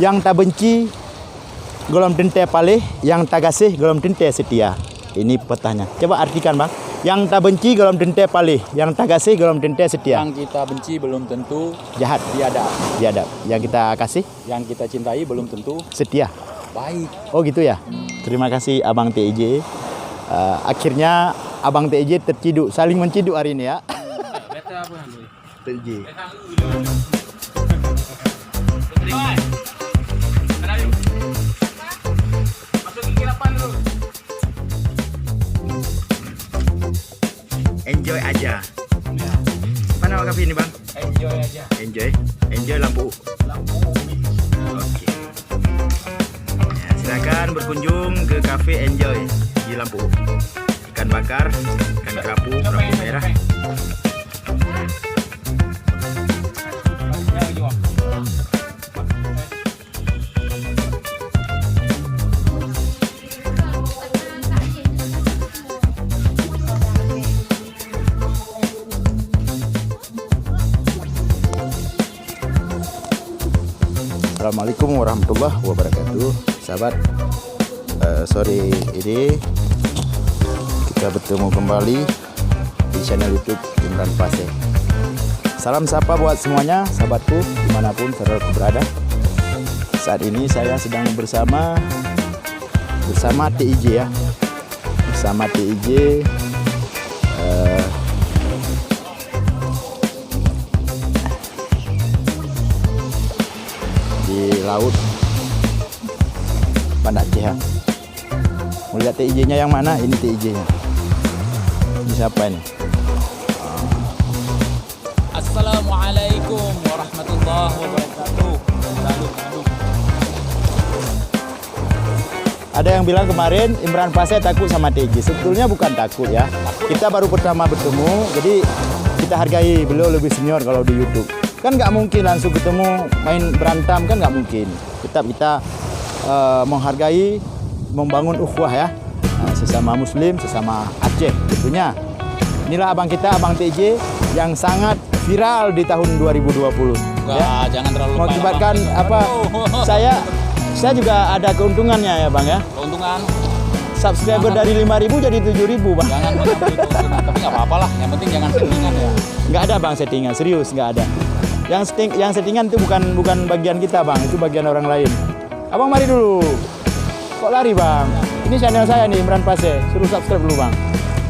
Yang tak benci golom tente palih, yang tak kasih golom tente setia. Ini petanya. Coba artikan bang. Yang tak benci golom tente palih, yang tak kasih golom tente setia. Yang kita benci belum tentu Jahat, biadab. Yang kita kasih, yang kita cintai belum tentu setia. baik. Oh gitu ya. Terima kasih Abang TIJ. Akhirnya Abang TIJ terciduk, saling menciduk hari ini ya. TIJ. Enjoy aja. Apa nama kafe ini bang? Enjoy aja. Enjoy lampu. Oke. Ya, silakan berkunjung ke kafe Enjoy di Lampu. Ikan bakar, ikan kerapu merah. Assalamualaikum warahmatullahi wabarakatuh. Sahabat, sore ini kita bertemu kembali di channel YouTube Imran Pase. Salam sapa buat semuanya, sahabatku dimanapun saudaraku berada. Saat ini saya sedang bersama TIJ ya, bersama TIJ. Di laut Banda Aceh ya. Mau lihat TIJ-nya yang mana? Ini TIJ-nya. Ini siapa ini? Assalamualaikum warahmatullahi wabarakatuh. Ada yang bilang kemarin Imran Pase takut sama TIJ. Sebetulnya bukan takut ya. Kita baru pertama bertemu, jadi kita hargai beliau lebih senior kalau di YouTube. Kan nggak mungkin langsung ketemu main berantem, kan nggak mungkin. Tetap kita menghargai, membangun ukhuwah ya, sesama Muslim, sesama Aceh tentunya. Inilah abang kita, Abang TIJ yang sangat viral di tahun 2020. Wah, jangan terlalu mengakibatkan apa? Saya juga ada keuntungannya ya bang ya. Keuntungan Subscriber dari 5.000 jadi 7.000 bang. jangan mengambil keuntungan, tapi nggak apa-apa lah. Yang penting jangan settingan ya. Nggak ada bang settingan, serius nggak ada. Yang settingan itu bukan bagian kita bang, itu bagian orang lain. Abang mari dulu. Kok lari bang? Ini channel saya nih Imran Pase, suruh subscribe dulu bang.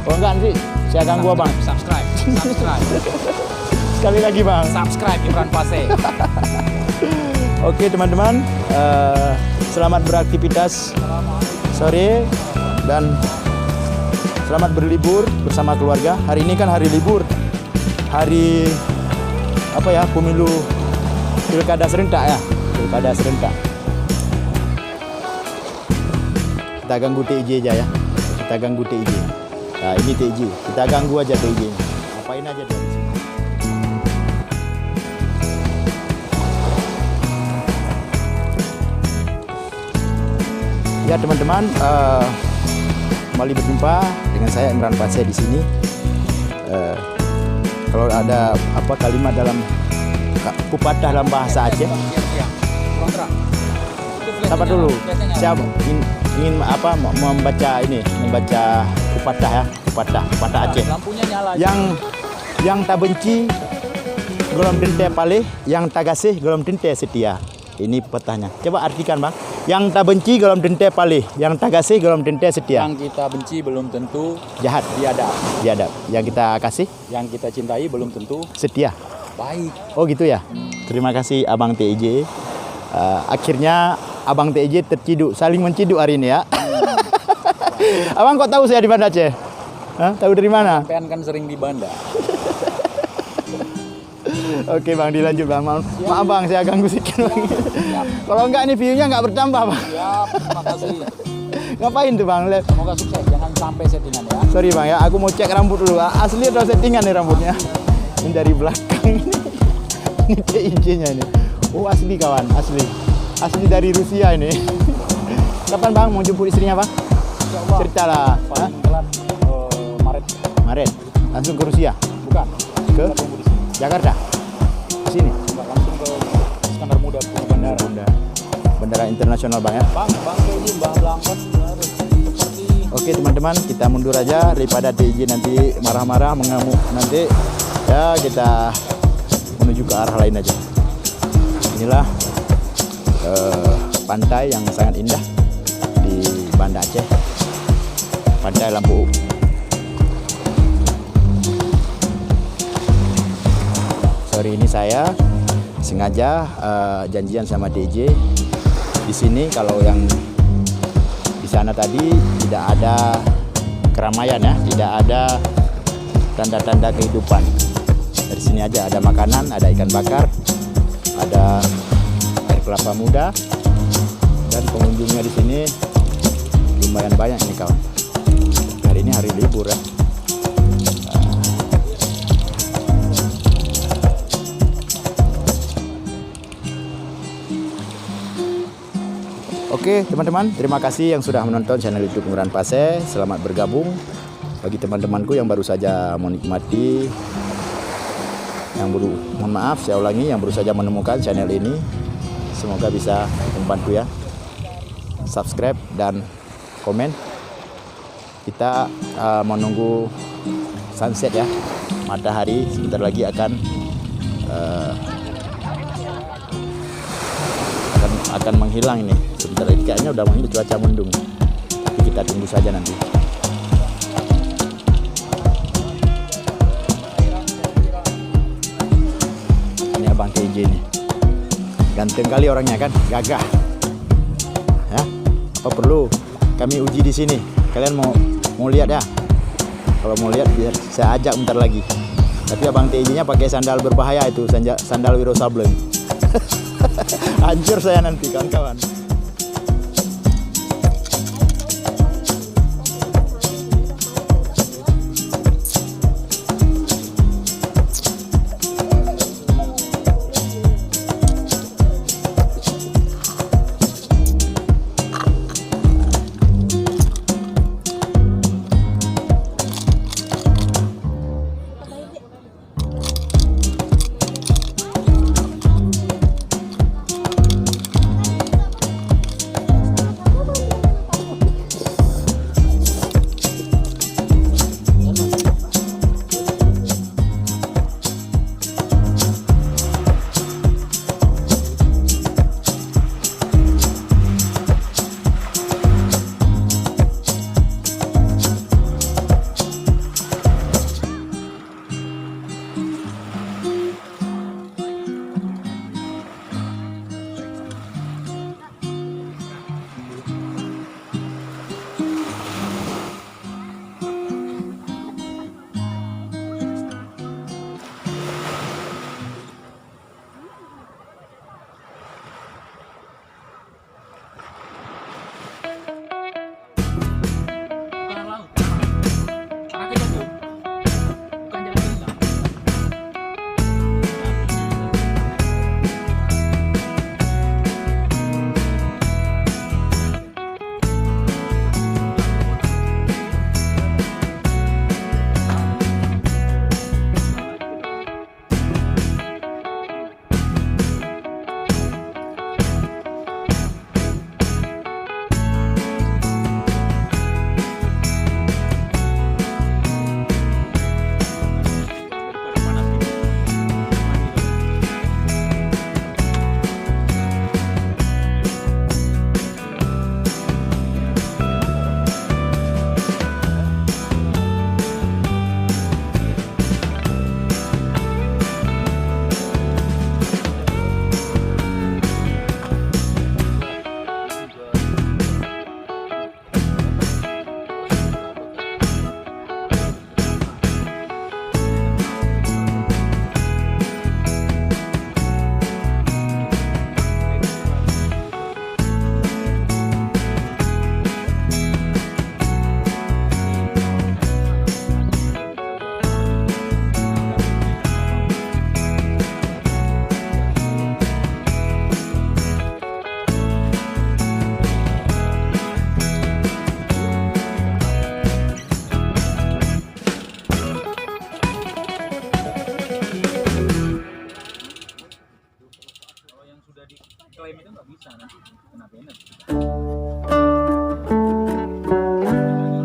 Kalau enggak nanti saya ganggu abang. Subscribe. Sekali lagi bang. Subscribe Imran Pase. Oke teman-teman, selamat beraktivitas sore dan selamat berlibur bersama keluarga. Hari ini kan hari libur, hari apa ya, pemilu pilkada serentak ya, pilkada serentak. Kita ganggu TIJ aja ya, kita ganggu TIJ. Nah ini TIJ, kita ganggu aja TIJ. Apain aja dari sini. Ya teman-teman, kembali berjumpa dengan saya Imran Pase di sini. Kalau ada apa kalimat dalam pepatah dalam bahasa Aceh, sabar dulu. Saya ingin apa membaca pepatah ya, pepatah Aceh. Lampunya nyala. Yang tak benci golom tente palih, yang tak kasih golom tente setia. Ini petanya. Coba artikan bang. Yang tak benci golom tente palih, yang tak kasih golom tente setia. Yang kita benci belum tentu Jahat, biadab. Yang kita kasih, yang kita cintai belum tentu setia. baik. Oh gitu ya. Terima kasih Abang TIJ. Akhirnya Abang TIJ terciduk, saling menciduk hari ini ya. Abang kok tahu saya di Banda Aceh? Hah? Tahu dari mana? Sampean kan sering di Banda. Oke bang, dilanjut bang. Maaf bang, saya ganggu sedikit bang. Kalau enggak nih view-nya enggak bertambah bang. Siap, terima kasih. Ngapain tuh bang? Semoga sukses, jangan sampai settingan ya. Sorry bang ya, aku mau cek rambut dulu. Asli atau settingan nih rambutnya? Ini dari belakang. Ini TIJ-nya ini. Oh asli kawan, asli. Asli dari Rusia ini. Kapan bang mau jemput istrinya bang? Insyaallah. Ceritalah. Paling telat Maret. Maret. Langsung ke Rusia? Bukan. Ke Kita tunggu di sini. Jakarta? Ke sini? Enggak, langsung ke Iskandar Muda, ke bandara. Bunda. Bandara internasional Bang ya. Bang ini Bang Belangkot seperti Oke teman-teman, kita mundur aja daripada TJ nanti marah-marah mengamuk nanti. Ya kita menuju ke arah lain aja. Inilah pantai yang sangat indah di Banda Aceh, Pantai Lampu. Sore ini saya sengaja janjian sama DJ di sini. Kalau yang di sana tadi tidak ada keramaian ya, tidak ada tanda-tanda kehidupan. Dari sini aja ada makanan, ada ikan bakar, ada air kelapa muda, dan pengunjungnya di sini lumayan banyak nih kawan. Hari ini hari libur ya. Oke teman-teman, terima kasih yang sudah menonton channel YouTube Imran Paseh. Selamat bergabung. Bagi teman-temanku yang baru saja menikmati, mohon maaf saya ulangi, yang baru saja menemukan channel ini, semoga bisa membantu ya. Subscribe dan komen. Kita menunggu sunset ya. Matahari sebentar lagi akan menghilang ini. Sebentar lagi kayaknya udah menghilang, cuaca mendung. Tapi kita tunggu saja nanti. Ini Abang TJ nih. Ganteng kali orangnya kan, gagah. Ya, apa perlu kami uji di sini? Kalian mau lihat ya? Kalau mau lihat biar saya ajak bentar lagi. Tapi Abang TJ-nya pakai sandal berbahaya itu, sandal Wiro Sableng. Hancur saya nanti kawan-kawan.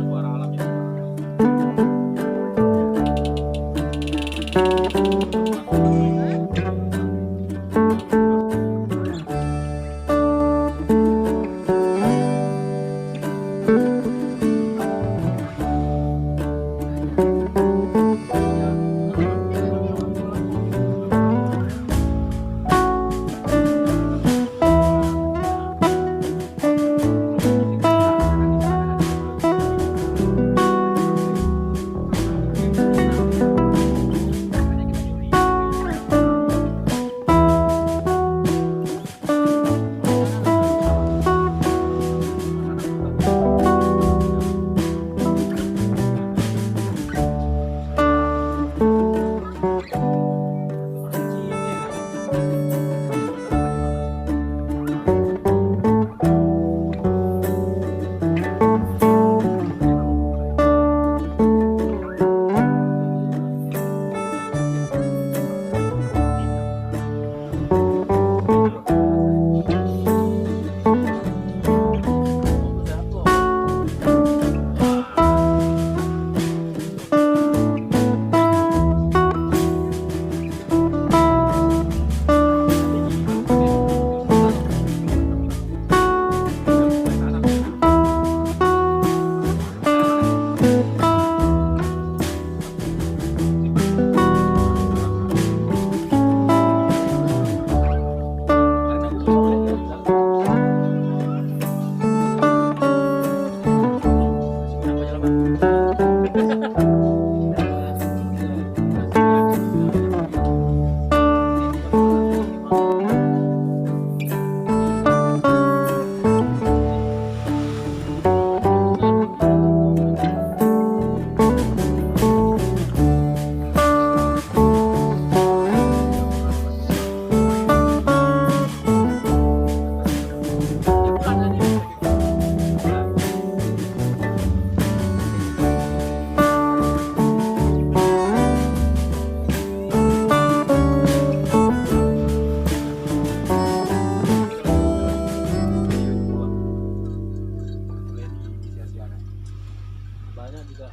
Suara alam ya. Banyak juga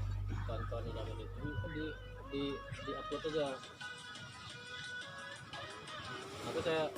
kawan-kawan yang dapat itu di upload aja. Aku saya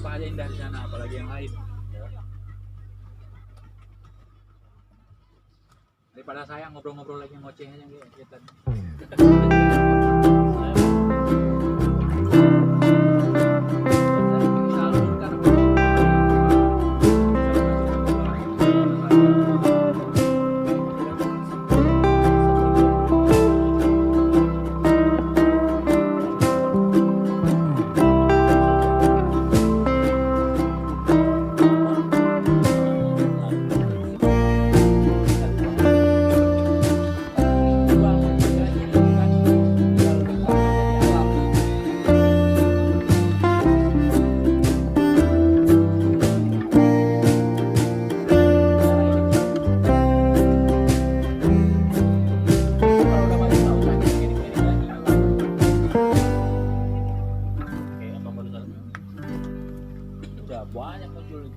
nampak aja indah di sana, apalagi yang lain. Daripada saya ngobrol-ngobrol lagi ngoceh aja gitu. Udah banyak muncul.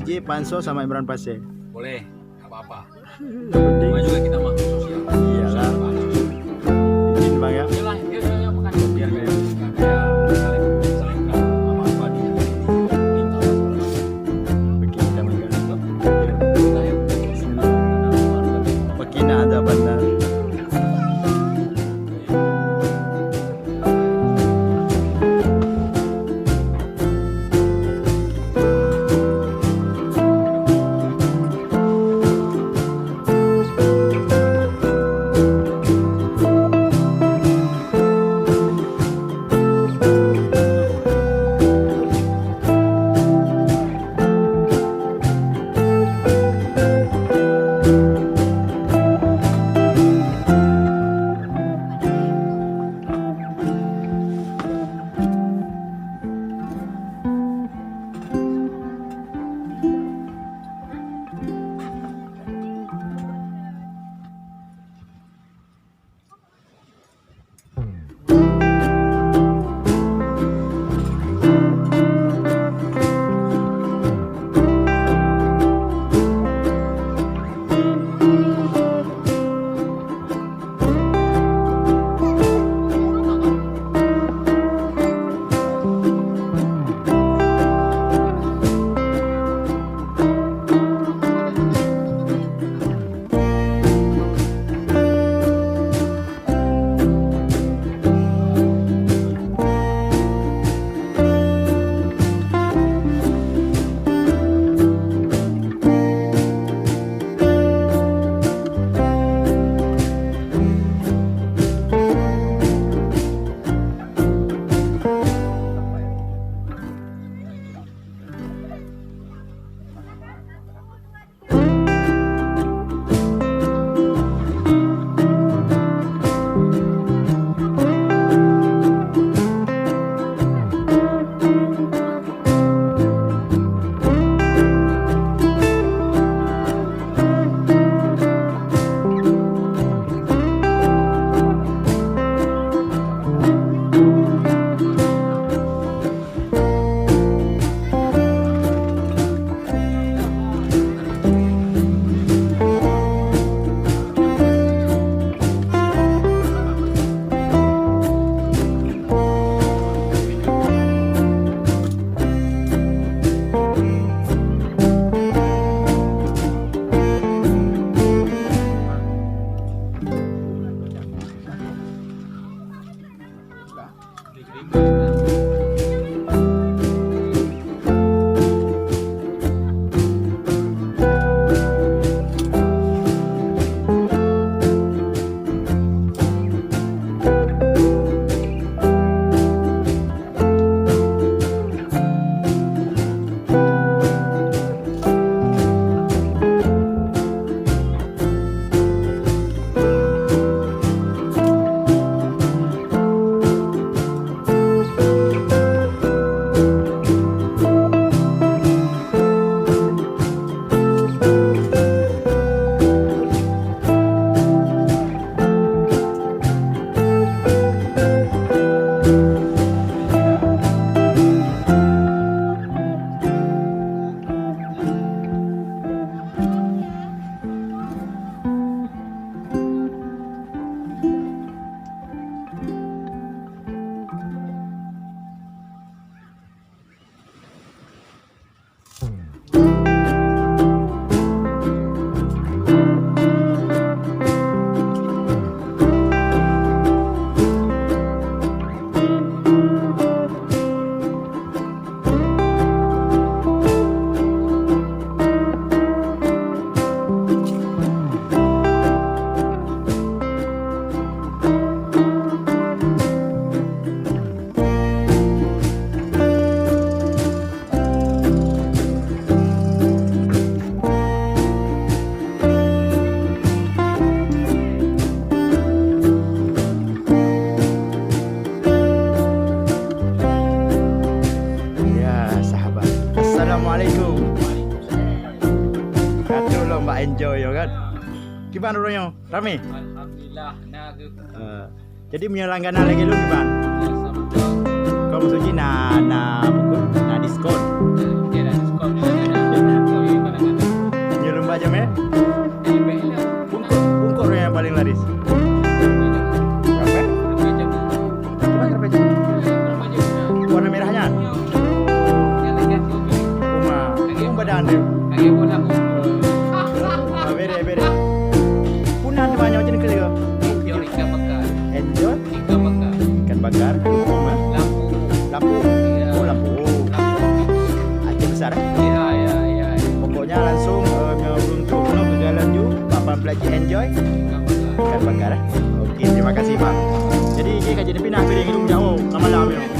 DJ Panso sama Imran Pasir. Boleh, nggak apa-apa. Yang penting Cuma juga kita makhluk sosial. iyalah. Izin bang ya. Iyalah, ya makan biar kayak saling apa-apa di Bagi kita makan. Pakina ada bandar. enjoy ya kan. Gimana orangnya? Rame? Alhamdulillah. Nah, Jadi punya langganan lagi lu gimana? Kau masuk Cina, nah diskon. diskon. Lagi pun aku. Bere. Punan banyak macam ni ke? Enjoy ikan bakar. Enjoy Ikan bakar. ikan bakar. Rumah. Lampu. Lampu. Iya. Oh lampu. Aceh besar. Iya. Pokoknya langsung beruntung penuh ke jalan ju. Papan pelagi enjoy Ikan bakar. ikan bakar. Okey, terima kasih bang. Jadi dia kajian pindah piring hidung jauh. Lama-lama.